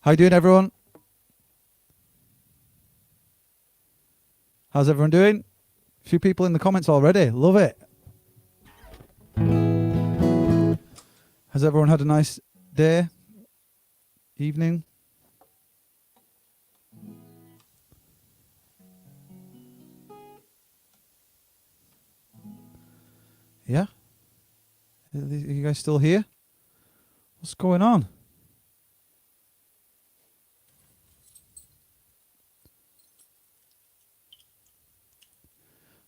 How you doing, everyone? How's everyone doing? A few people in the comments already. Love it. Has everyone had a nice day? Evening? Yeah? Are you guys still here? What's going on?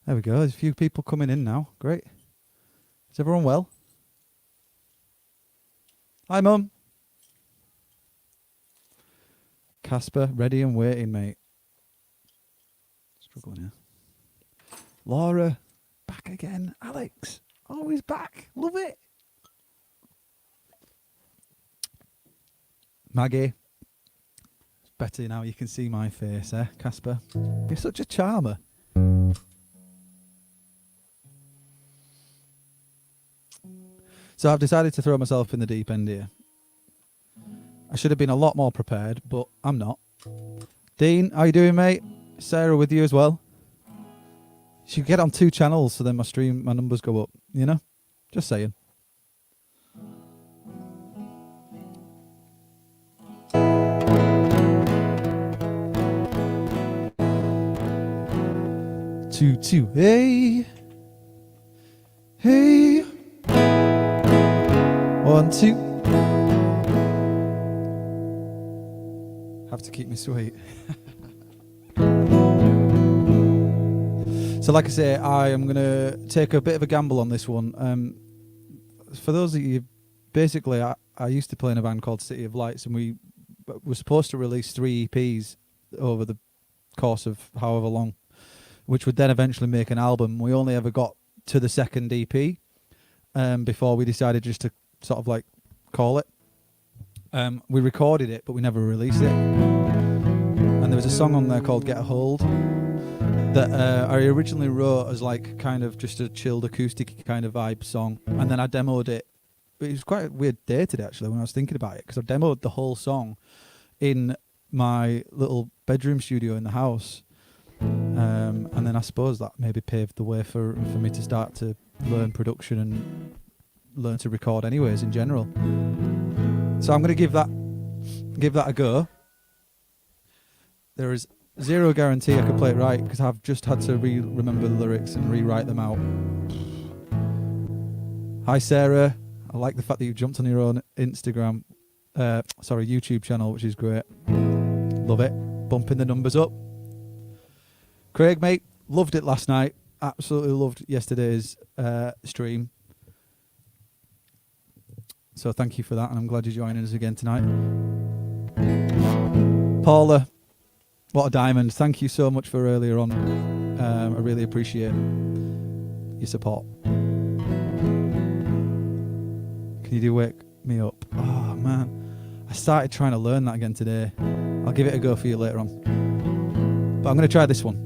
There we go. There's a few people coming in now. Great. Is everyone well? Hi, Mum. Casper, ready and waiting, mate. Struggling here. Laura, back again. Alex, always back. Love it. Maggie. It's better now you can see my face, eh, Casper? You're such a charmer. So I've decided to throw myself in the deep end here. I should have been a lot more prepared, but I'm not. Dean, how you doing, mate? Sarah with you as well. You should get on 2 channels so then my numbers go up, you know? Just saying. Two, hey. Hey. 1, 2. Have to keep me sweet. So like I say, I am going to take a bit of a gamble on this one. For those of you, basically, I used to play in a band called City of Lights, and we were supposed to release 3 EPs over the course of however long, which would then eventually make an album. We only ever got to the 2nd EP before we decided just to sort of like call it. We recorded it, but we never released it. And there was a song on there called Get a Hold that I originally wrote as like kind of just a chilled acoustic kind of vibe song, and then I demoed it. It was quite a weird day today actually when I was thinking about it, because I demoed the whole song in my little bedroom studio in the house, and then I suppose that maybe paved the way for me to start to learn production and learn to record anyways in general. So I'm going to give that a go. There is zero guarantee I could play it right, because I've just had to remember the lyrics and rewrite them out. Hi Sarah, I like the fact that you jumped on your own YouTube channel, which is great. Love it. Bumping the numbers up. Craig, mate, loved it last night. Absolutely loved yesterday's stream. So thank you for that, and I'm glad you're joining us again tonight. Paula, what a diamond. Thank you so much for earlier on. I really appreciate your support. Can you do Wake Me Up? Oh, man. I started trying to learn that again today. I'll give it a go for you later on. But I'm going to try this one.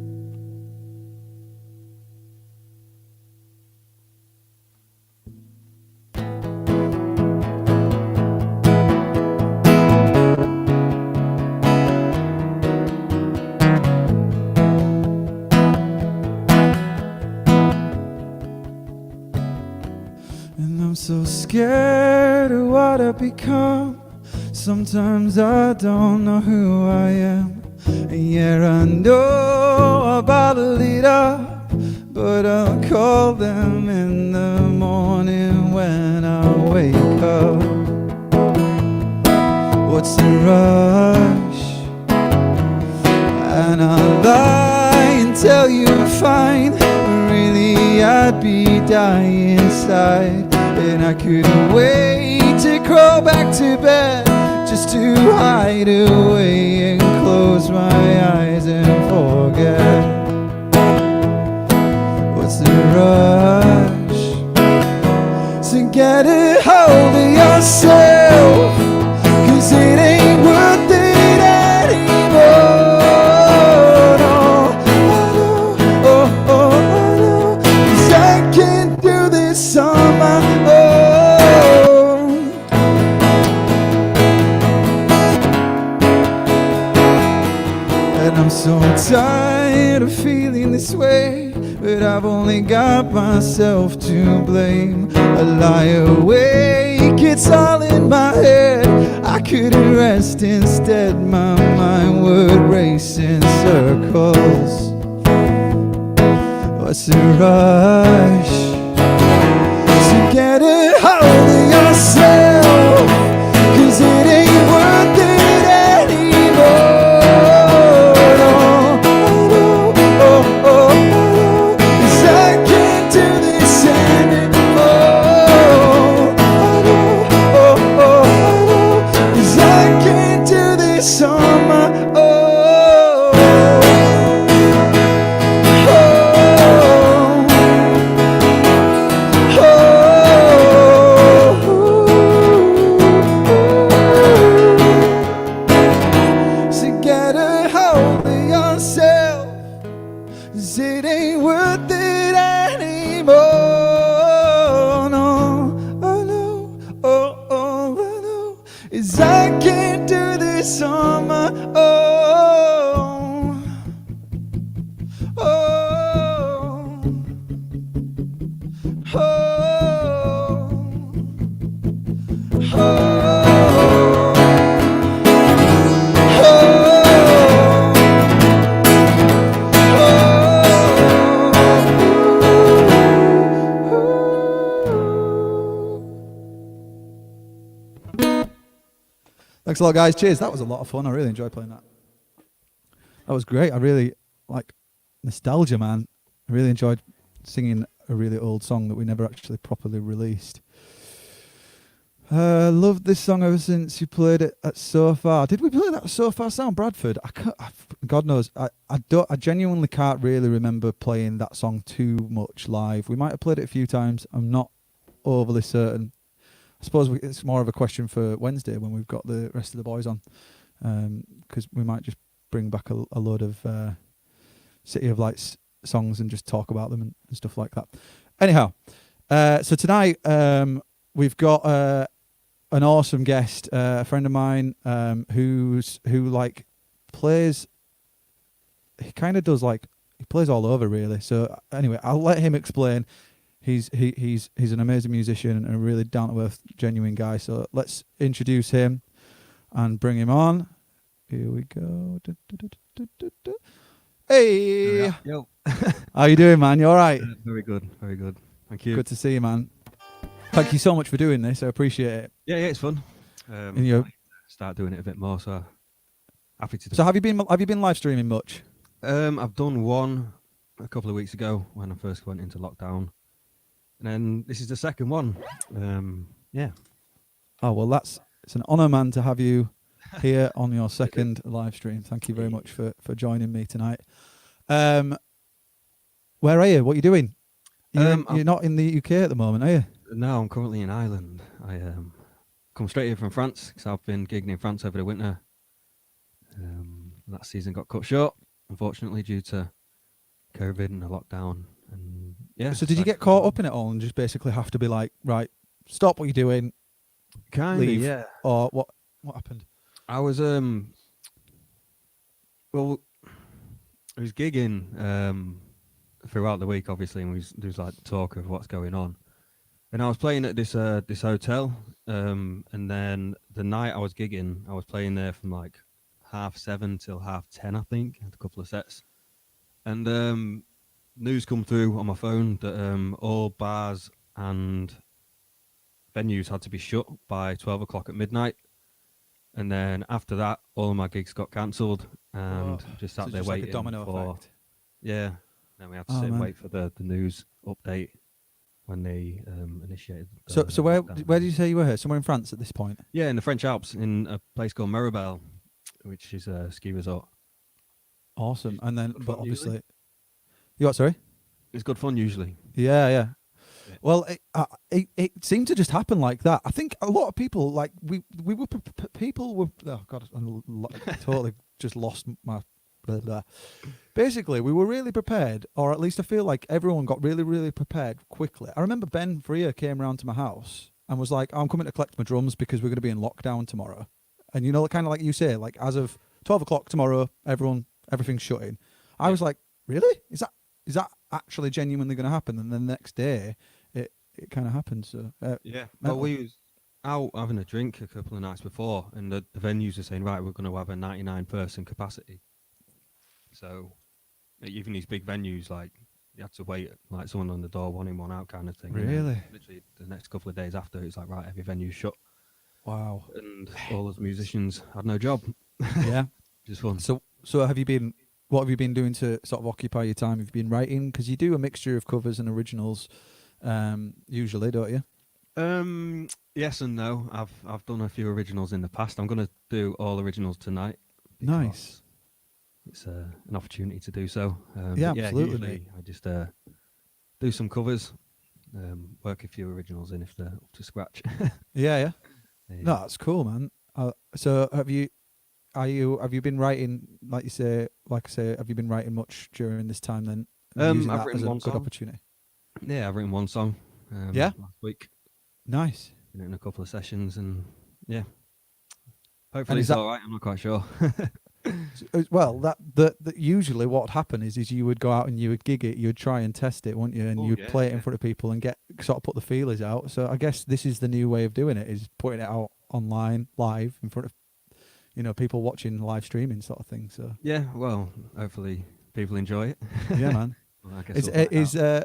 So scared of what I've become. Sometimes I don't know who I am. And yeah, I know I'll bottle it up, but I'll call them in the morning when I wake up. What's the rush? And I'll lie and tell you I'm fine, but really I'd be dying inside. And I couldn't wait to crawl back to bed, just to hide away and close my eyes and forget. What's the rush? So get a hold of yourself, 'cause it ain't worth it anymore. No, I know, I know, 'cause I can't do this on my own. so tired of feeling this way, but I've only got myself to blame. I lie awake, it's all in my head. I couldn't rest, instead my mind would race in circles. What's the rush? So get a hold of yourself, 'cause it ain't worth it anymore. On my own. So get a hold of yourself, 'cause it ain't worth it anymore. No, oh no, oh, oh, oh no, 'cause I can't do this on my own. Oh, oh, oh. Thanks a lot, guys. Cheers. That was a lot of fun. I really enjoyed playing that. That was great. I really like nostalgia, man. I really enjoyed singing a really old song that we never actually properly released. Loved this song ever since you played it at So Far. Did we play that at So Far Sound, Bradford? God knows. I genuinely can't really remember playing that song too much live. We might have played it a few times. I'm not overly certain. I suppose it's more of a question for Wednesday when we've got the rest of the boys on, because we might just bring back a load of City of Lights songs and just talk about them and stuff like that. Anyhow, so tonight we've got an awesome guest, a friend of mine who like plays. He kind of does like he plays all over really. So anyway, I'll let him explain. He's an amazing musician and a really down to earth, genuine guy. So let's introduce him and bring him on. Here we go. Hey, yo, how you doing, man? You all right? very good, very good. Thank you. Good to see you, man. Thank you so much for doing this. I appreciate it. Yeah, it's fun. And you, Start doing it a bit more, so happy to. so have you been live streaming much? I've done one a couple of weeks ago when I first went into lockdown, and then this is the second one. Yeah. Oh well, it's an honour, man, to have you here on your second live stream. Thank you very much for joining me tonight. Where are you? What are you doing? You're not in the UK at the moment, are you? No, I'm currently in Ireland. I come straight here from France because I've been gigging in France over the winter. That season got cut short, unfortunately, due to COVID and the lockdown. And yeah. So did you get caught up in it all and just basically have to be like, right, stop what you're doing, leave? Yeah. Or what happened? I was well, I was gigging throughout the week, obviously, and there's like talk of what's going on. And I was playing at this hotel, and then the night I was gigging, I was playing there from like 7:30 till 10:30, I think. I had a couple of sets, and news come through on my phone that all bars and venues had to be shut by 12 o'clock at midnight. And then after that, all of my gigs got cancelled, and just sat there waiting like a domino for effect. yeah. Then we had to sit and wait for the news update when they initiated. So where did you say you were here? Somewhere in France at this point? Yeah, in the French Alps, in a place called Mirabel, which is a ski resort. Awesome. And then, Good but fun, obviously, usually. you what? Sorry. It's good fun usually. Yeah. Well, it seemed to just happen like that. I think a lot of people, like we were people were. Oh God, I totally just lost my. Blah, blah. Basically, we were really prepared, or at least I feel like everyone got really, really prepared quickly. I remember Ben Freer came round to my house and was like, "I'm coming to collect my drums because we're going to be in lockdown tomorrow." And you know, kind of like you say, like as of 12 o'clock tomorrow, everyone everything's shutting. I was like, really? Is that actually genuinely going to happen? And then the next day, it kind of happened. So Yeah. mental. Well, we was out having a drink a couple of nights before, and the venues were saying, right, we're going to have a 99 person capacity. So even these big venues, like, you had to wait, like someone on the door, one in, one out kind of thing. And then Really? literally the next couple of days after, it's like, right, every venue's shut. Wow. And all those musicians had no job. Yeah. Just fun. So what have you been doing to sort of occupy your time? Have you been writing? Because you do a mixture of covers and originals, usually, don't you? Yes and no. I've done a few originals in the past. I'm going to do all originals tonight. Nice. It's an opportunity to do so. Yeah, but absolutely, usually mate. I just do some covers, work a few originals in if they're up to scratch. Yeah. Yeah. No, that's cool, man. So have you been writing, like I say, have you been writing much during this time then? And using I've that written as a one good song. opportunity. Yeah, I've written one song. Yeah? Last week. Nice. Been in a couple of sessions, and yeah. Hopefully is it's that- all right. I'm not quite sure. Well, that usually what would happen is you would go out and you would gig it, you would try and test it, wouldn't you? And Oh, you'd yeah, play it in yeah. front of people and get sort of put the feelers out. So I guess this is the new way of doing it, is putting it out online, live, in front of people watching live streaming sort of thing. So Yeah, well, hopefully people enjoy it. yeah, man. Well, I guess we'll find out.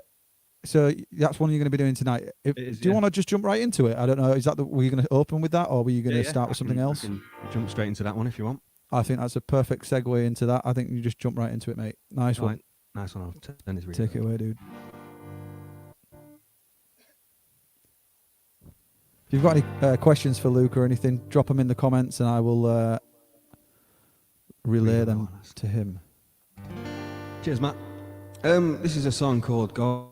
So that's one you're going to be doing tonight. It is, Do you yeah. want to just jump right into it? I don't know. Were you going to open with that, or were you going to Yeah, start with something else? I can jump straight into that one if you want. I think that's a perfect segue into that. I think you just jump right into it, mate. Nice one. Right. Nice one. I'll turn this reverb Take it up. away, dude. If you've got any questions for Luke or anything, drop them in the comments and I will relay Read them on us. to him. Cheers, Matt. This is a song called God.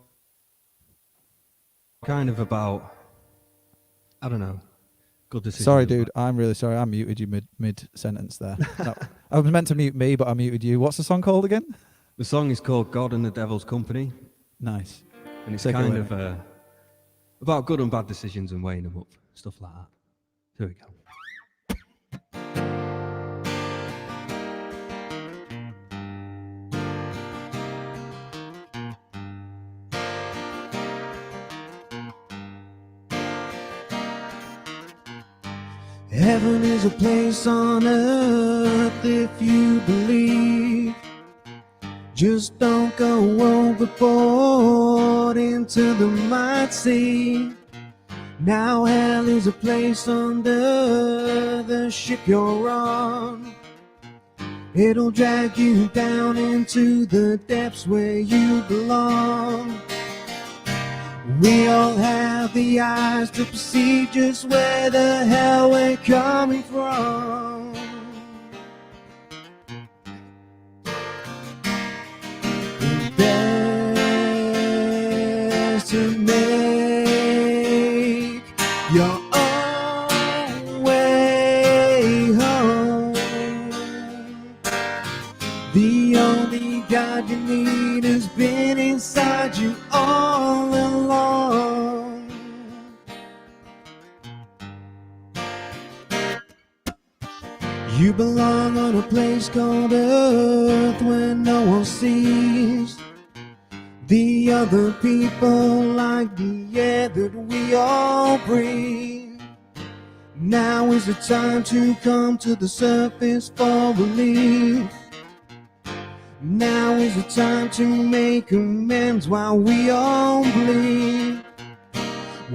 Kind of about, I don't know, good decisions. Sorry, dude. I'm really sorry. I muted you mid sentence there. No, I was meant to mute me, but I muted you. What's the song called again? The song is called God and the Devil's Company, Nice. and it's Take it kind away, of about good and bad decisions and weighing them up, stuff like that. Here we go. Heaven is a place on earth if you believe. Just don't go overboard into the mighty sea. Now hell is a place under the ship you're on. It'll drag you down into the depths where you belong. We all have the eyes to perceive just where the hell we're coming from. It's best to make your own way home. The only God you need has been inside you all along. You belong on a place called Earth where no one sees the other people like the air that we all breathe. Now is the time to come to the surface for relief. Now is the time to make amends while we all bleed.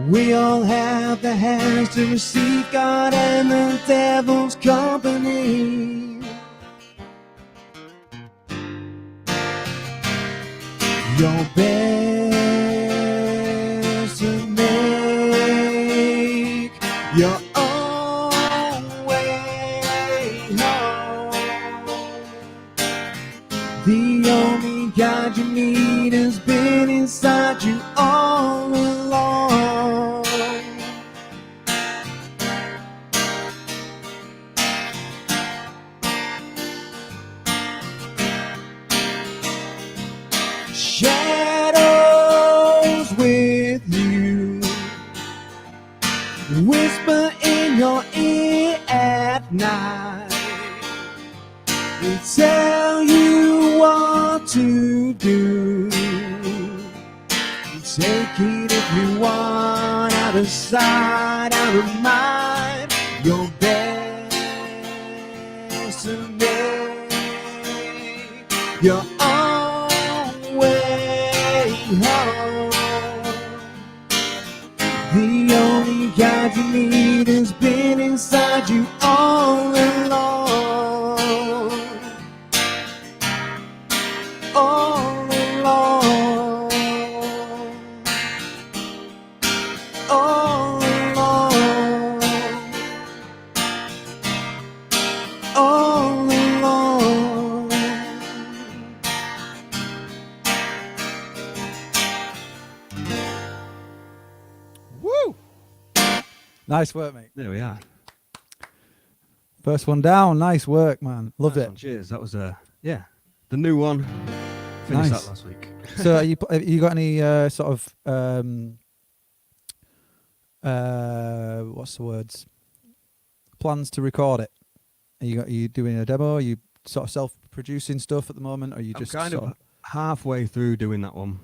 We all have the hands to receive God and the devil's company. Your best to make your own way home. The only God you need has been inside you all along. Shadows with you whisper in your ear at night. They tell you to do. Take it if you want, out of sight, out of mind. Your best of me, your own way home. The only guide you need has been inside you all along. All along. All along. All along. Woo! Nice work, mate. There we are. First one down. Nice work, man. Loved Nice it. one. Cheers. That was yeah, the new one. Finished Nice. that last week. So, have you got any sort of what's the words? Plans to record it? Are you doing a demo? Are you sort of self-producing stuff at the moment? Or are you I'm just kind sort of halfway through doing that one.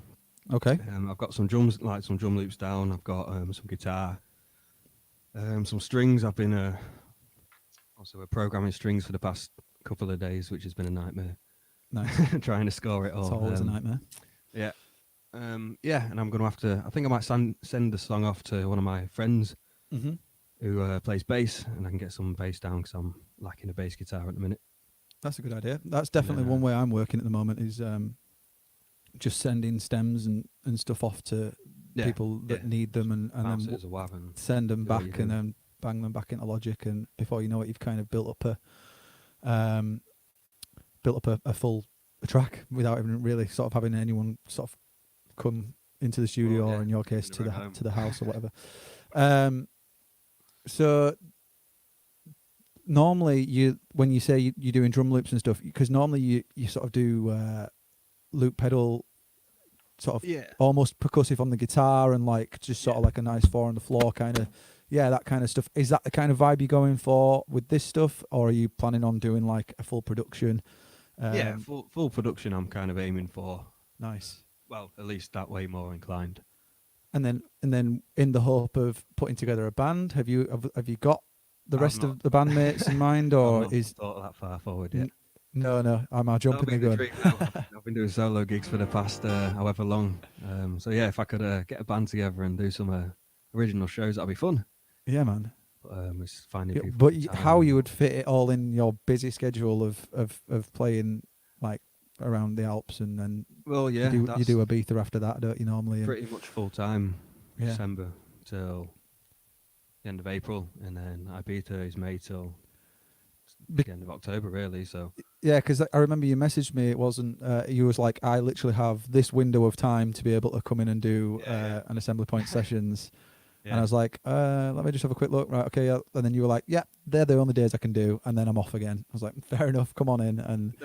okay? I've got some drums, like some drum loops down. I've got some guitar, some strings. I've been also programming strings for the past couple of days, which has been a nightmare. Nice. Trying to score it all. It's always a nightmare. Yeah. Yeah, and I'm going to have to. I think I might send the song off to one of my friends Mm-hmm. who plays bass, and I can get some bass down because I'm lacking a bass guitar at the minute. That's a good idea. That's definitely Yeah. one way I'm working at the moment is just sending stems and stuff off to Yeah, people that yeah. need them and Bounce then it as a WAV and send them do what you back and do. then bang them back into Logic, and before you know it, you've kind of built up a full track without even really sort of having anyone sort of come into the studio, yeah, or in your case in to the the right home. to the house or whatever. So normally when you say you're doing drum loops and stuff, because normally you sort of do loop pedal sort of Yeah. almost percussive on the guitar and like just sort of like a nice 4 on the floor kind of, yeah, that kind of stuff. Is that the kind of vibe you're going for with this stuff, or are you planning on doing like a full production? Yeah, full production. I'm kind of aiming for. Nice. Well, at least that way more inclined. And then in the hope of putting together a band, have you got the I've rest not- of the bandmates in mind, or I've not is thought that far forward yet. no, am I That'll jumping be the the gun? dream now. I've been doing solo gigs for the past however long. So yeah, if I could get a band together and do some original shows, that'd be fun. Yeah, man. But it's finding Yeah, people. but with time how and- you would fit it all in your busy schedule of playing like around the Alps, and then Well, yeah, you that's do Ibiza after that, don't you normally? And, pretty much full time. yeah. December till the end of April, and then Ibiza is May till the end of October, really. So Yeah, because I remember you messaged me. It wasn't. You was like, I literally have this window of time to be able to come in and do Yeah. an assembly point sessions. yeah, And I was like, let me just have a quick look. Right, okay. Yeah. And then you were like, yeah, they're the only days I can do, and then I'm off again. I was like, fair enough. Come on in. And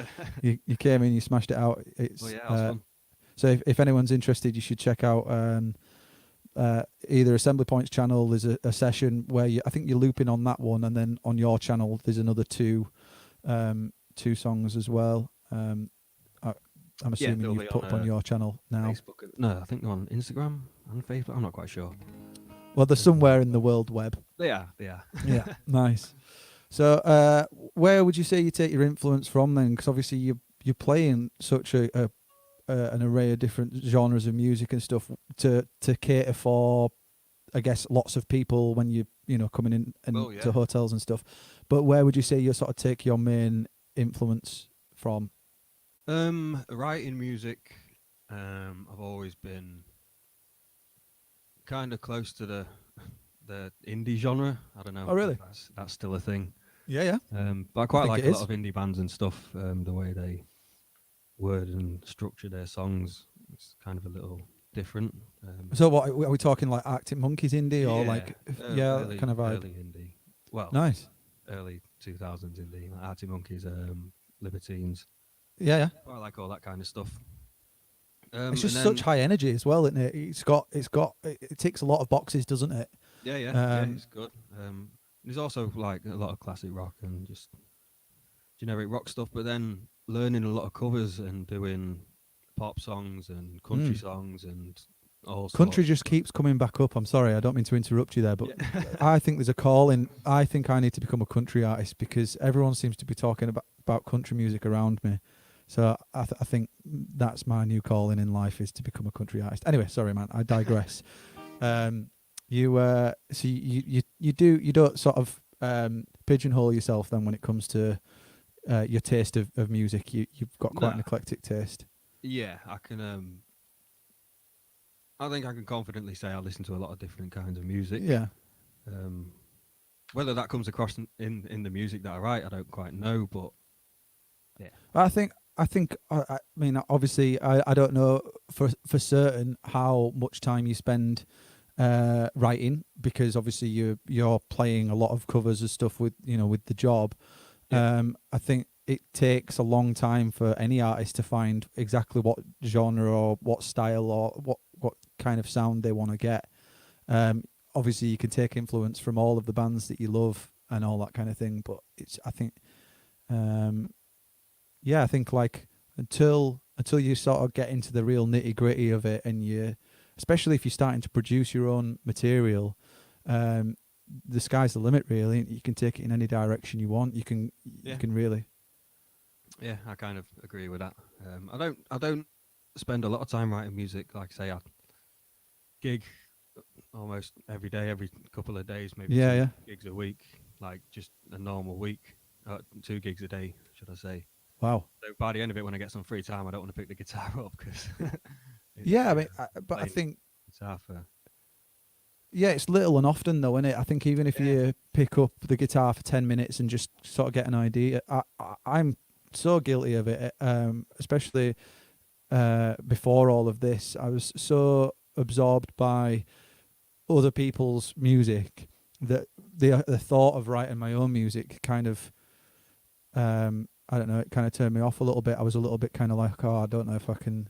you came in, you smashed it out. It's well, yeah, that was fun. so if anyone's interested, you should check out either Assembly Point's channel. There's a session where I think you're looping on that one, and then on your channel there's another two songs as well. I'm assuming they'll you've be put on, up on your channel now. Facebook. No, I think they're on Instagram and Facebook. I'm not quite sure. Well, they're somewhere in the world web. They are. They are. Yeah, nice. So, where would you say you take your influence from then? Because obviously you're playing such an array of different genres of music and stuff to cater for, I guess, lots of people when you coming in and Well, yeah. to hotels and stuff. But where would you say you sort of take your main influence from? Writing music. I've always been kind of close to the indie genre. I don't know. Oh, really? if that's still a thing. Yeah. But I quite think like it a is. lot of indie bands and stuff. The way they word and structure their songs, it's kind of a little different. So what are we talking, like Arctic Monkeys indie or like early, kind of vibe? early indie. Well, Nice. early 2000s indie, like Arctic Monkeys, Libertines. Yeah. I like all that kind of stuff. It's just and such then- high energy as well, isn't it? It ticks a lot of boxes, doesn't it? Yeah, it's good. There's also like a lot of classic rock and just generic rock stuff, but then learning a lot of covers and doing pop songs and country songs and all Country sorts. just keeps coming back up. I'm sorry, I don't mean to interrupt you there, but Yeah. I think there's a call in. I think I need to become a country artist because everyone seems to be talking about country music around me. So I think that's my new calling in life is to become a country artist. Anyway, sorry, man, I digress. You don't sort of pigeonhole yourself then when it comes to your taste of music. You've got quite an No. eclectic taste. Yeah, I can. I think I can confidently say I listen to a lot of different kinds of music. Yeah. Whether that comes across in the music that I write, I don't quite know. But I mean, obviously, I don't know for certain how much time you spend writing because obviously you're playing a lot of covers and stuff with the job. Yeah. I think it takes a long time for any artist to find exactly what genre or what style or what kind of sound they want to get. Obviously, you can take influence from all of the bands that you love and all that kind of thing, but I think like until you sort of get into the real nitty gritty of it, and especially if you're starting to produce your own material, the sky's the limit. Really, you can take it in any direction you want. You can really. yeah, I kind of agree with that. I don't spend a lot of time writing music. Like I say, I gig almost every day, every couple of days, maybe Yeah, two gigs a week, like just a normal week, 2 gigs a day, should I say. Wow. So by the end of it, when I get some free time, I don't want to pick the guitar up because. Yeah, I mean, but I think guitar for. yeah, it's little and often though, isn't it? I think even if you pick up the guitar for 10 minutes and just sort of get an idea, I'm so guilty of it, especially before all of this. I was so absorbed by other people's music that the thought of writing my own music kind of, I don't know, it kind of turned me off a little bit. I was a little bit kind of like, oh, I don't know if I can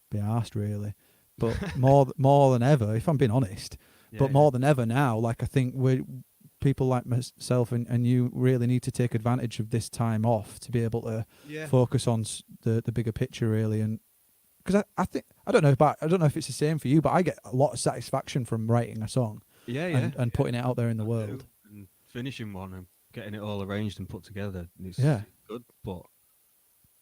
be arsed really. But more than ever, if I'm being honest, more than ever now, like I think people like myself and you really need to take advantage of this time off to be able to focus on the bigger picture really. And because I think I don't know if it's the same for you, but I get a lot of satisfaction from writing a song and putting it out there in the world. And finishing one and getting it all arranged and put together is good, but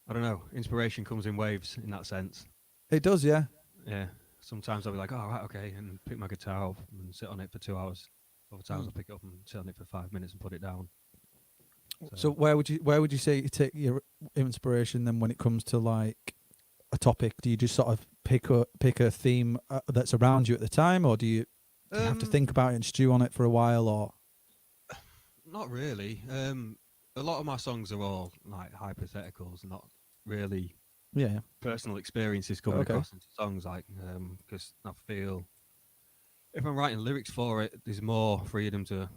I don't know, inspiration comes in waves in that sense. It does, yeah. Yeah, sometimes I'll be like, oh, right, okay, and pick my guitar up and sit on it for 2 hours. Other times I'll pick it up and sit on it for 5 minutes and put it down. So where would you say you take your inspiration then when it comes to like a topic? Do you just sort of pick a theme that's around you at the time, or do you have to think about it and stew on it for a while, or? Not really. A lot of my songs are all like hypotheticals, not really personal experiences coming across into songs, like because I feel if I'm writing lyrics for it, there's more freedom to,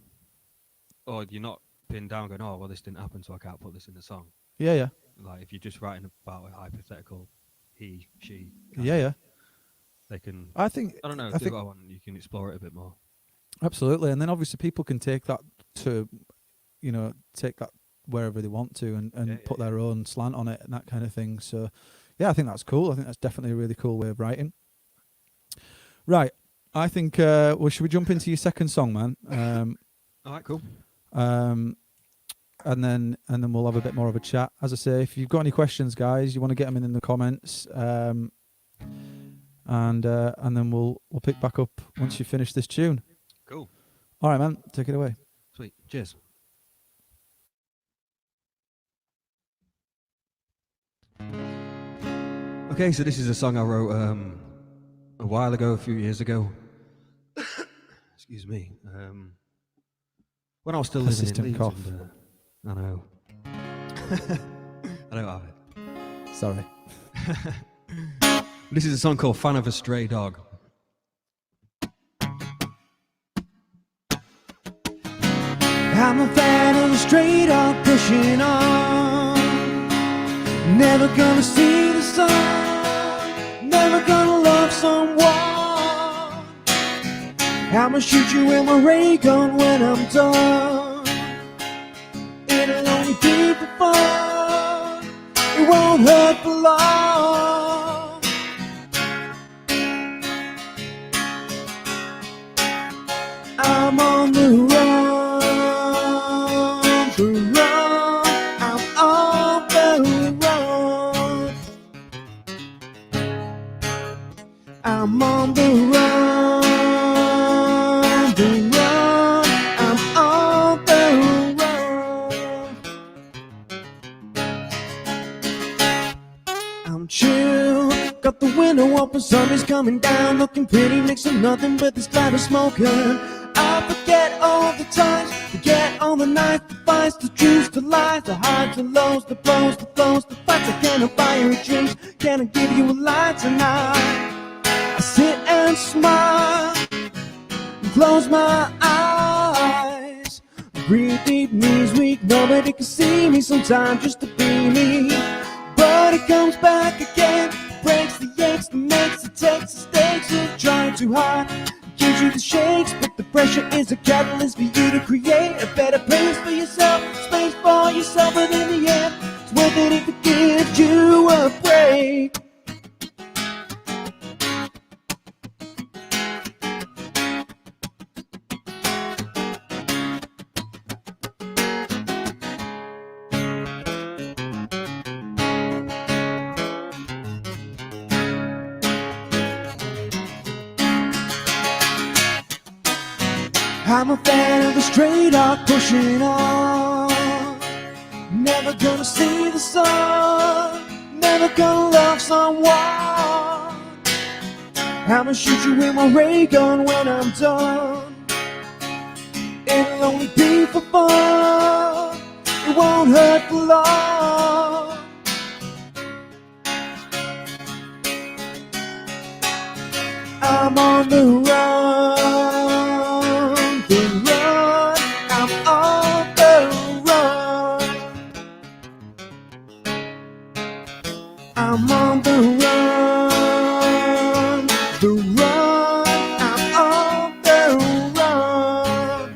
or you're not pinned down going, oh well, this didn't happen, so I can't put this in the song. Yeah. Like if you're just writing about a hypothetical, he, she. They can. I don't know. Do what I want. You can explore it a bit more. Absolutely, and then obviously people can take that to, take that wherever they want to, and put their own slant on it and that kind of thing. So, yeah, I think that's cool. I think that's definitely a really cool way of writing. Right, I think. Should we jump into your second song, man? All right, cool. And then we'll have a bit more of a chat. As I say, if you've got any questions, guys, you want to get them in the comments. And then we'll pick back up once you finish this tune. Cool. All right, man. Take it away. Sweet. Cheers. Okay, so this is a song I wrote a while ago, a few years ago. Excuse me. When I was still living in Leeds. cough. I know. I don't have it. Sorry. This is a song called Fan of a Stray Dog. I'm a fan of a stray dog pushing on. Never gonna see the sun. Never gonna love someone. I'ma shoot you with my ray gun when I'm done. It'll only be for fun. It won't hurt for long. I'm on the run, I'm on the run. I'm on the run, I'm on the run. I'm chill, got the window open, sun is coming down, looking pretty next to nothing but this cloud of smoke. I forget all the times, forget all the nights, the fights, the truths, the lies, the highs, the lows, the blows, the flows, the fights. I cannot buy you a drink, can I give you a lie tonight? I sit and smile, close my eyes, breathe deep, knees weak, nobody can see me sometimes just to be me. But it comes back again, breaks the aches, the makes it takes the stakes of trying too hard. Gives you the shakes, but the pressure is a catalyst for you to create a better place for yourself, space for yourself, but in the end, it's worth it if it gives you a break. I'm a fan of the straight arc pushing on. Never gonna see the sun, never gonna love someone. I'ma shoot you with my ray gun when I'm done. It'll only be for fun, it won't hurt for long. I'm on the run, I'm on the run. I'm on the run, I'm on the run.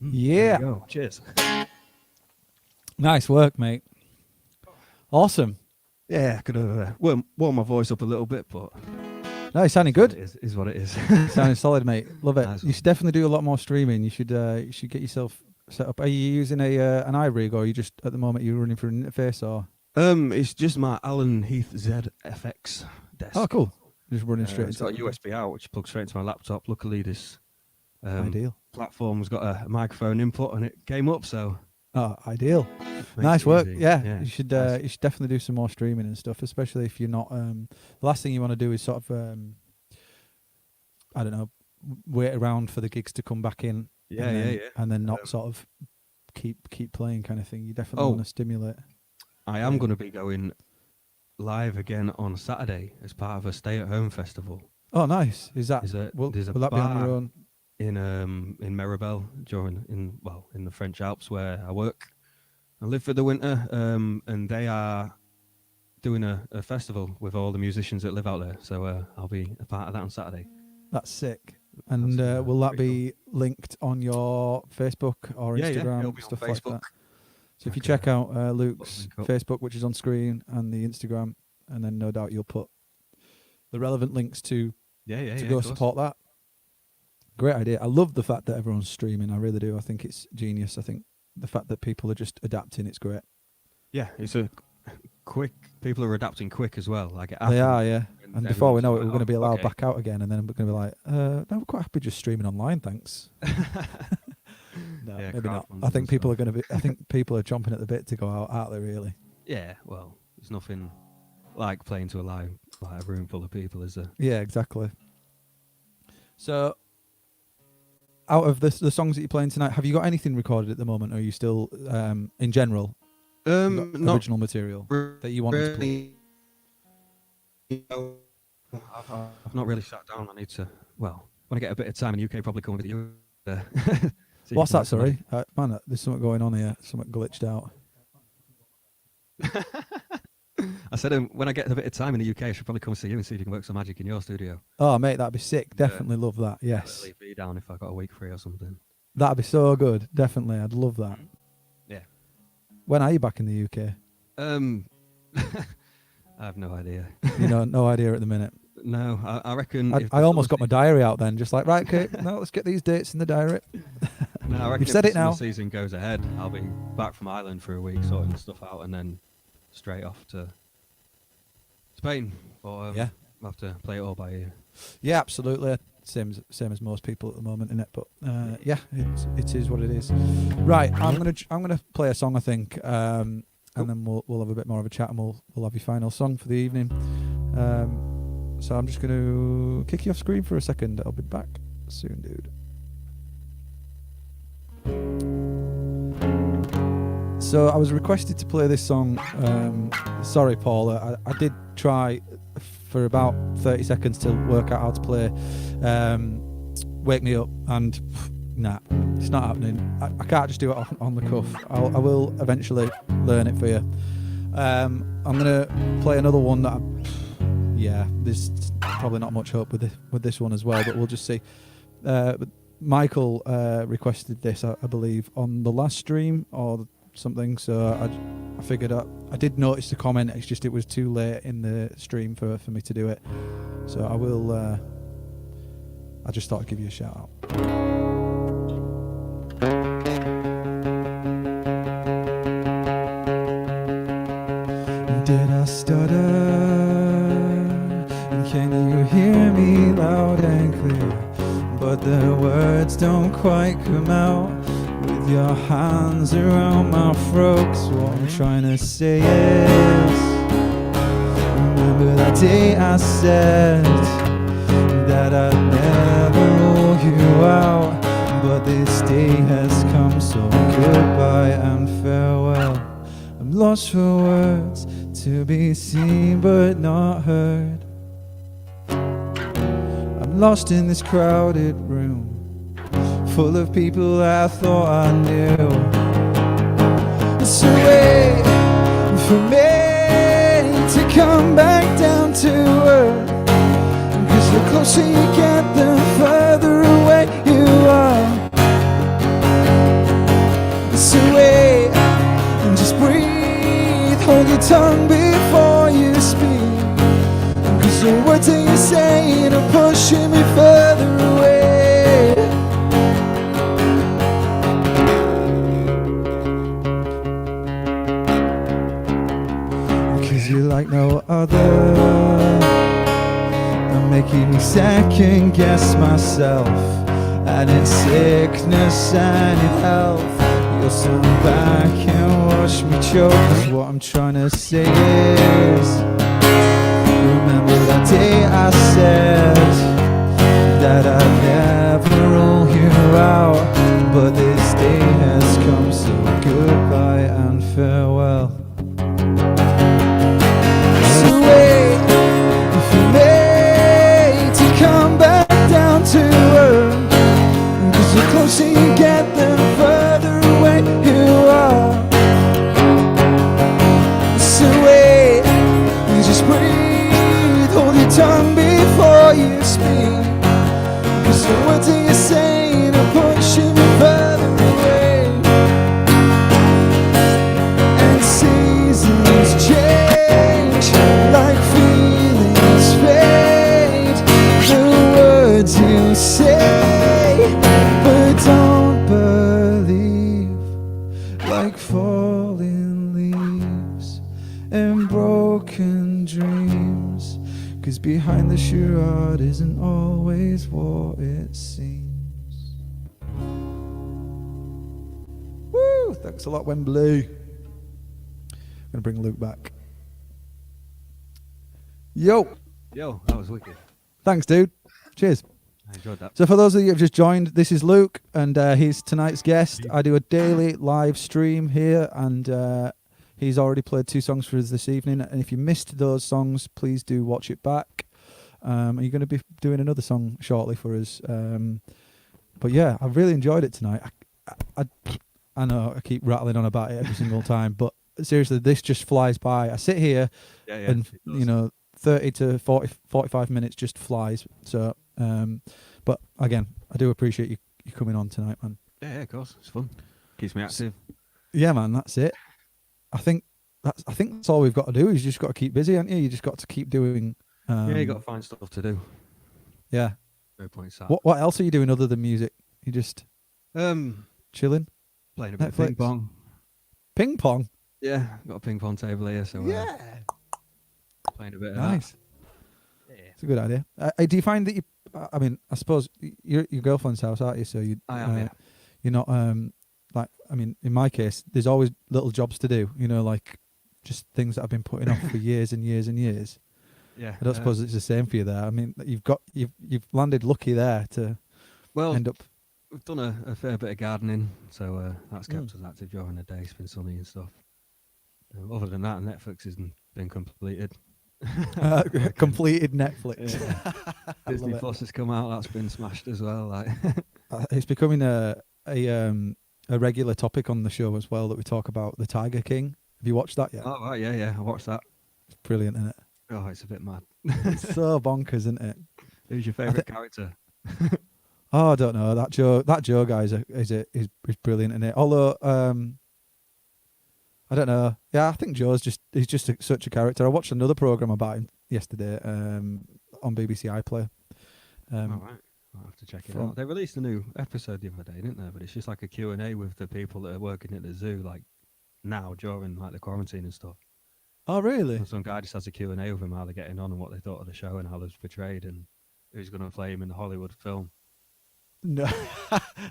Yeah. There you go. Cheers. Nice work, mate. Awesome. Yeah, I could have warmed my voice up a little bit, but No, it sounded good. it is what it is. Sounding solid, mate. Love it. Nice You one. should definitely do a lot more streaming. You should get yourself set up. Are you using an iRig, or are you just at the moment you're running through an interface, or? It's just my Alan Heath ZFX desk. Oh, cool. Just running straight It's into got USB out, which plugs straight into my laptop. Luckily, this ideal. platform's got a microphone input, and it came up. So Oh, ideal. makes Nice it work. easy. Yeah, you should nice. you should definitely do some more streaming and stuff, especially if you're not. The last thing you want to do is sort of I don't know, wait around for the gigs to come back in. Yeah, and then, yeah. and then not sort of keep playing kind of thing. You definitely want to stimulate. I am going to be going live again on Saturday as part of a stay-at-home festival. Oh, nice. Is that? There's a will there's a that be on your bar own? in Maribel in the French Alps where I work. I live for the winter, and they are doing a festival with all the musicians that live out there. So I'll be a part of that on Saturday. That's sick. And That's, will that pretty be linked on your Facebook or Yeah, Instagram, it'll be on stuff like Facebook. that? So if you Okay. check out Luke's link up. Facebook, which is on screen, and the Instagram, and then no doubt you'll put the relevant links to Yeah, go of course. support that. Great idea. I love the fact that everyone's streaming. I really do. I think it's genius. I think the fact that people are just adapting, it's great. Yeah, it's a quick. People are adapting quick as well. Like They are, yeah. And before we know it, we're going to be allowed okay. back out again, and then we're going to be like, no, we're quite happy just streaming online, thanks. No, Yeah, maybe not. crowdfunding I think and people are stuff. going to be. I think people are chomping at the bit to go out, aren't they? Really? Yeah, well, there's nothing like playing to a live room full of people, is there? Yeah, exactly. So, out of the songs that you're playing tonight, have you got anything recorded at the moment, or are you still, in general, you got Not original material that you want to play? really. I've not really sat down. I need to. Well, when I get a bit of time in the UK, probably come with you. See if What's you that? can Sorry, man, there's something going on here. Something glitched out. I said when I get a bit of time in the UK, I should probably come see you and see if you can work some magic in your studio. Oh, mate, that'd be sick. Definitely love that. Yes, Leave me down if I got a week free or something. that'd be so good. Definitely, I'd love that. Yeah. When are you back in the UK? I have no idea. You know, no idea at the minute. No, I reckon. I, if I the almost summer got my diary out then, just like, right, okay, no, let's get these dates in the diary. No, I reckon You've if said the it now. summer season goes ahead, I'll be back from Ireland for a week sorting stuff out and then straight off to Spain. But Yeah. I'll have to play it all by ear. Yeah, absolutely. Same as most people at the moment, innit? But yeah, it is what it is. Right, I'm gonna play a song, I think, and then we'll have a bit more of a chat, and we'll have your final song for the evening. So I'm just gonna kick you off screen for a second. I'll be back soon, dude. So I was requested to play this song. Sorry, Paula. I did try for about 30 seconds to work out how to play Wake Me Up, and nah, it's not happening. I can't just do it on the cuff. I will eventually learn it for you. I'm gonna play another one that there's probably not much hope with this one as well, but we'll just see. Michael requested this, I believe, on the last stream or something, so I figured I did notice the comment. It's just it was too late in the stream for me to do it, so I will I just thought I'd give you a shout out. Did I stutter? And can you hear me loud and clear? But the words don't quite come out. With your hands around my throat, 'cause what I'm trying to say is, remember that day I said that I'd never rule you out, but this day has come, so goodbye and farewell. I'm lost for words to be seen but not heard. I'm lost in this crowded room full of people I thought I knew. So wait for me to come back down to earth, 'cause the closer you get, the further away you are. So wait and just breathe, hold your tongue before you speak, 'cause the words that you're saying are pushing me further away. You're like no other, and making me second guess myself, and in sickness and in health, you'll stand back and watch me choke. 'Cause what I'm trying to say is, remember that day I said that I'd never rule you out, but this day has come, so goodbye and farewell. Wait for me to come back down to earth, 'cause the closer you get, the further away you are. So wait and just breathe, hold your tongue before you speak, 'cause the words that you're saying are pushing me further away. And seasons change like feelings fade, the words you say but don't believe, like falling leaves and broken dreams, 'cause behind the charade isn't always what it seems. Woo! Thanks a lot, Wembley. I'm gonna bring Luke back. Yo, That was wicked. thanks, dude. Cheers. I enjoyed that. So for those of you who have just joined, this is Luke, and he's tonight's guest. I do a daily live stream here, and he's already played 2 songs for us this evening. And if you missed those songs, please do watch it back. Are you going to be doing another song shortly for us? But yeah, I really enjoyed it tonight. I know I keep rattling on about it every single time, but seriously, this just flies by. I sit here and, it does. 30 to 45 minutes just flies. So, but again, I do appreciate you coming on tonight, man. Yeah, of course. It's fun. Keeps me active. Yeah, man, that's it. I think that's all we've got to do is you just got to keep busy, haven't you? You just got to keep doing Yeah, you got to find stuff to do. Yeah. No point sat. What else are you doing other than music? You just chilling? Playing a bit of Netflix? ping pong. Ping pong? Yeah, got a ping pong table here, so playing a bit of that. Nice. It's a good idea. Do you find that you? I mean, I suppose you're at your girlfriend's house, aren't you? So you. I am. Yeah. You're not like. I mean, in my case, there's always little jobs to do. You know, like just things that I've been putting off for years and years and years. Yeah. I don't suppose it's the same for you there. I mean, you've landed lucky there to end up. We've done a fair bit of gardening, so that's kept us active during the day. It's been sunny and stuff. Other than that, Netflix hasn't been completed. Completed Netflix. Yeah. Disney Plus has come out. That's been smashed as well. Like it's becoming a regular topic on the show as well that we talk about the Tiger King. Have you watched that yet? Oh right, yeah, I watched that. It's brilliant, isn't it? Oh, it's a bit mad. It's so bonkers, isn't it? Who's your favourite character? Oh, I don't know. That Joe guy is brilliant in it. Although I don't know. Yeah, I think he's just such a character. I watched another program about him yesterday on BBC iPlayer. All right, I'll have to check it out. They released a new episode the other day, didn't they? But it's just like a Q&A with the people that are working at the zoo, like now during like the quarantine and stuff. Oh, really? And some guy just has a Q&A with them, how they're getting on and what they thought of the show and how they're portrayed and who's going to play him in the Hollywood film. No,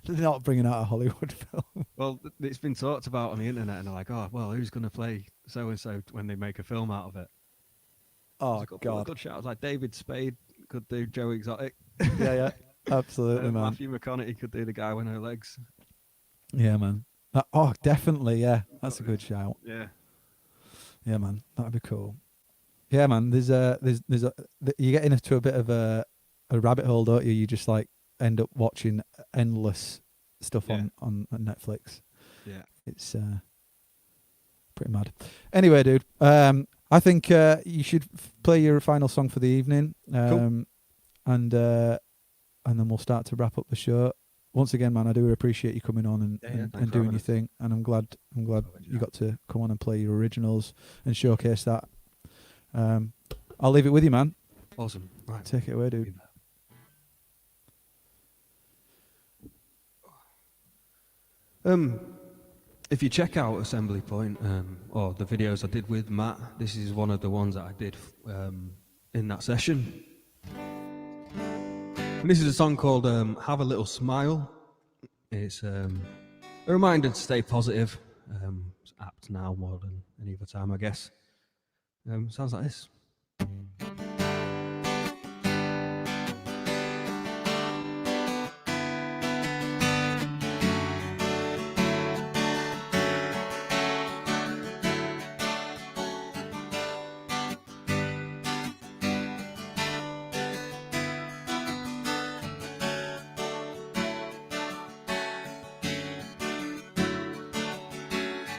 they're not bringing out a Hollywood film. Well, it's been talked about on the internet, and they're like, "Oh, well, who's going to play so and so when they make a film out of it?" Oh God! Good shout. Like David Spade could do Joe Exotic. Yeah, absolutely, man. Matthew McConaughey could do the guy with no legs. Yeah, man. Definitely. Yeah, that's a good shout. Yeah. Yeah, man, that'd be cool. Yeah, man. You get into a bit of a rabbit hole, don't you? You just like end up watching endless stuff on Netflix. Yeah, it's pretty mad. Anyway, dude, I think you should play your final song for the evening, cool. and then we'll start to wrap up the show. Once again, man, I do appreciate you coming on and doing your thing, and I'm glad you got to come on and play your originals and showcase that. I'll leave it with you, man. Awesome. Right. Take it away, dude. If you check out Assembly Point or the videos I did with Matt, this is one of the ones that I did in that session. And this is a song called Have a Little Smile. It's a reminder to stay positive. It's apt now more than any other time, I guess. Sounds like this.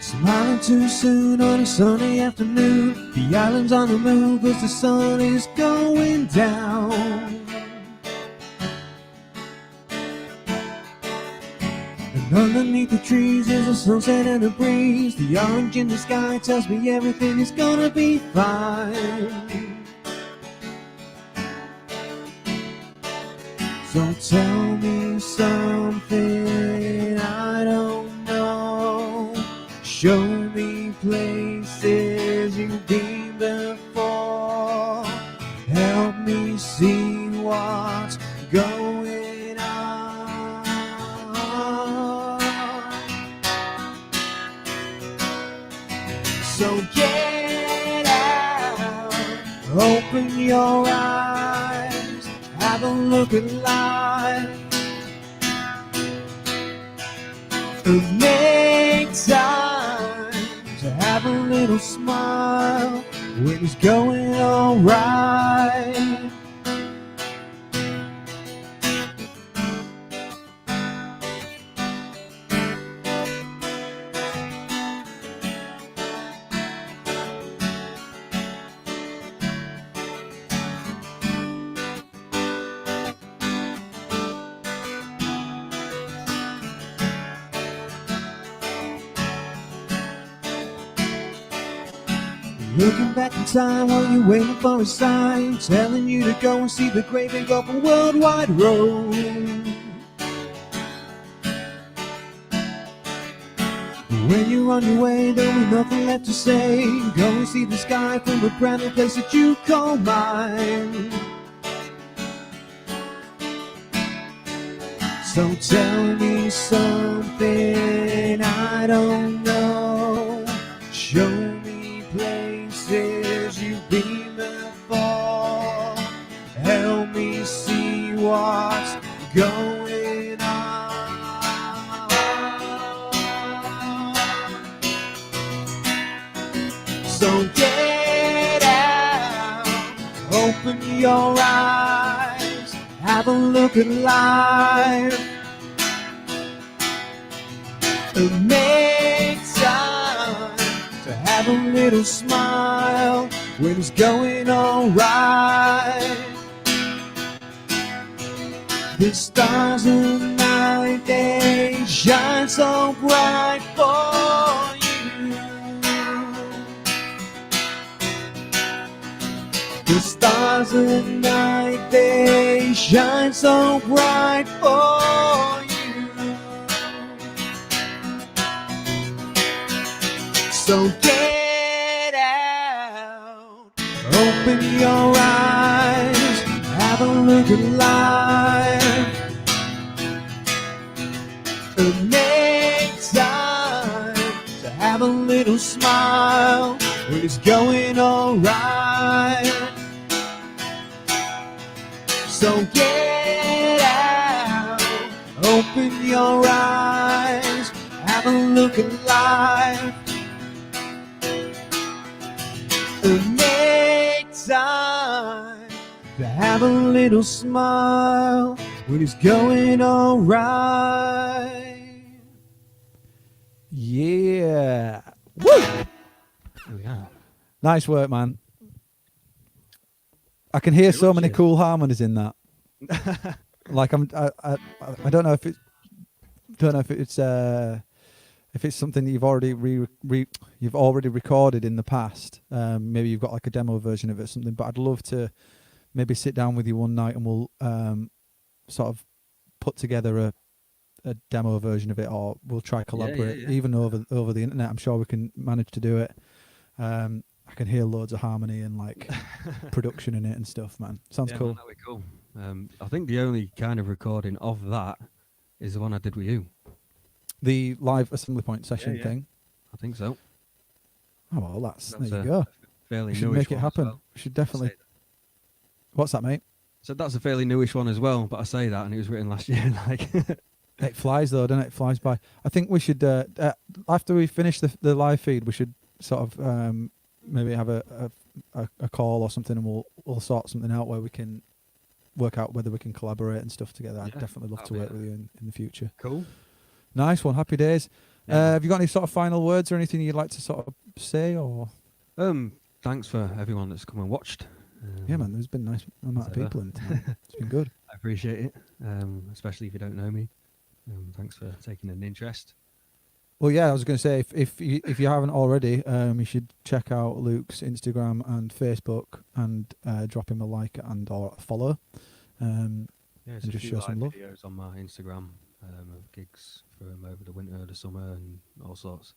Smiling too soon on a sunny afternoon. The island's on the move as the sun is going down. And underneath the trees is a sunset and a breeze. The orange in the sky tells me everything is gonna be fine. So tell me something I don't know. Show me places you've been before. Help me see what's going on. So get out, open your eyes, have a look at life, and make time to have a little smile when it's going alright. Looking back in time while you're waiting for a sign, telling you to go and see the great big open worldwide road. When you're on your way, there'll be nothing left to say. Go and see the sky from a brand new place that you call mine. So tell me something I don't know. Show me places you've been before. Help me see what's going on. So get out, open your eyes, have a look at life, and make time to have a little smile when it's going alright. The stars of night, they shine so bright for you. The stars of night, they shine so bright for you. So get out, open your eyes, have a look at life, and make time to have a little smile when it's going alright. So get out, open your eyes, have a look at life, and make time to have a little smile when it's going alright. Yeah. Woo! There we are. Nice work, man. I can hear so many Cheers. cool harmonies in that. Like I don't know if it's something that you've already you've already recorded in the past. Maybe you've got like a demo version of it or something. But I'd love to maybe sit down with you one night and we'll sort of put together a demo version of it, or we'll try collaborate yeah. even over the internet. I'm sure we can manage to do it. I can hear loads of harmony and like production in it and stuff, man. Sounds cool. Man, that'd be cool. I think the only kind of recording of that is the one I did with you. The live assembly point session yeah. thing. I think so. Oh well, that's That's there you go. Fairly We should newish make it one as happen. well. We should definitely. Say that. What's that, mate? So that's a fairly newish one as well, but I say that and it was written last year. Like, It flies though, doesn't it? It flies by. I think we should after we finish the live feed, we should sort of maybe have a call or something, and we'll sort something out where we can work out whether we can collaborate and stuff together. I'd Yeah, definitely love to that'd work be with you in the future. cool. Nice one. Happy days. Yeah. Have you got any sort of final words or anything you'd like to sort of say? Or Thanks for everyone that's come and watched. yeah, man, there's been a nice amount of as ever. people in tonight. It's been good. I appreciate it, especially if you don't know me. Thanks for taking an interest. Well, yeah, I was going to say if you haven't already, you should check out Luke's Instagram and Facebook and drop him a like and or a follow. Yeah, And a just few show some live love. videos on my Instagram of gigs from over the winter, the summer, and all sorts.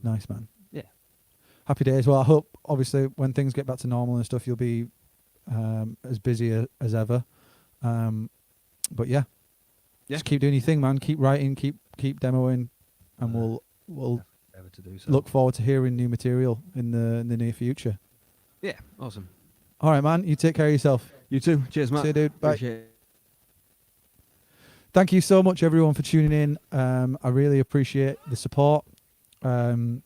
Nice, man. Yeah. Happy days. Well, I hope obviously when things get back to normal and stuff, you'll be as busy as ever. But yeah, just keep doing your thing, man. Keep writing, keep demoing, and we'll Ever to do so. look forward to hearing new material in the near future. Yeah, awesome. All right, man. You take care of yourself. You too. Cheers, Matt. See you, dude. Bye. Appreciate it. Thank you so much, everyone, for tuning in. I really appreciate the support. I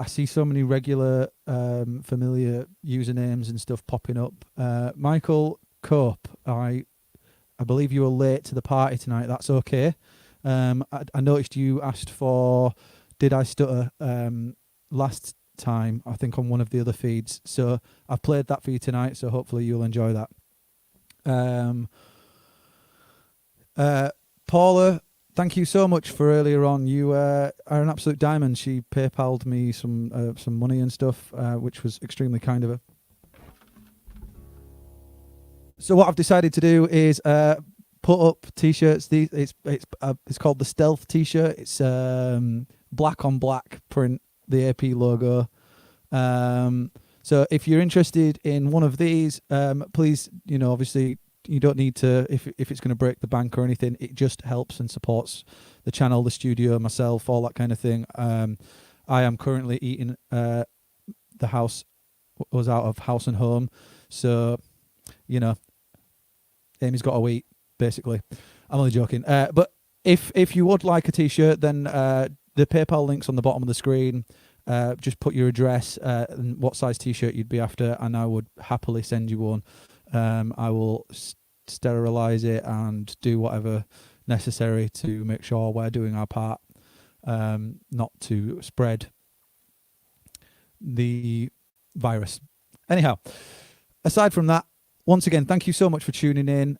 see so many regular, familiar usernames and stuff popping up. Michael Cope, I believe you were late to the party tonight. That's okay. I noticed you asked for Did I Stutter last time, I think on one of the other feeds. So I've played that for you tonight, so hopefully you'll enjoy that. Paula thank you so much for earlier on. You are an absolute diamond. She PayPal'd me some money and stuff, which was extremely kind of her. So what I've decided to do is put up t-shirts. It's called the Stealth t-shirt. It's black on black print, the AP logo. So if you're interested in one of these, please, obviously you don't need to, if it's going to break the bank or anything, it just helps and supports the channel, the studio, myself, all that kind of thing. I am currently eating the house was out of House and Home, so Amy's got to eat, basically. I'm only joking. But if you would like a t-shirt, then the PayPal link's on the bottom of the screen. Just put your address and what size t-shirt you'd be after, and I would happily send you one. I will sterilize it and do whatever necessary to make sure we're doing our part, not to spread the virus. Anyhow, aside from that, once again, thank you so much for tuning in.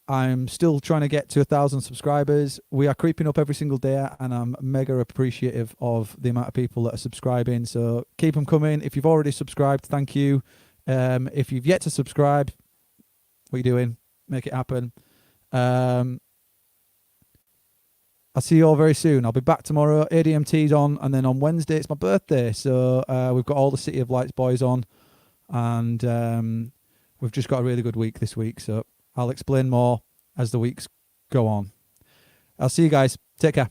I'm still trying to get to 1,000 subscribers. We are creeping up every single day, and I'm mega appreciative of the amount of people that are subscribing. So keep them coming. If you've already subscribed, thank you. If you've yet to subscribe, what are you doing? Make it happen. I'll see you all very soon. I'll be back tomorrow. ADMT's on, and then on Wednesday it's my birthday. So we've got all the City of Lights boys on, and we've just got a really good week this week. So I'll explain more as the weeks go on. I'll see you guys. Take care.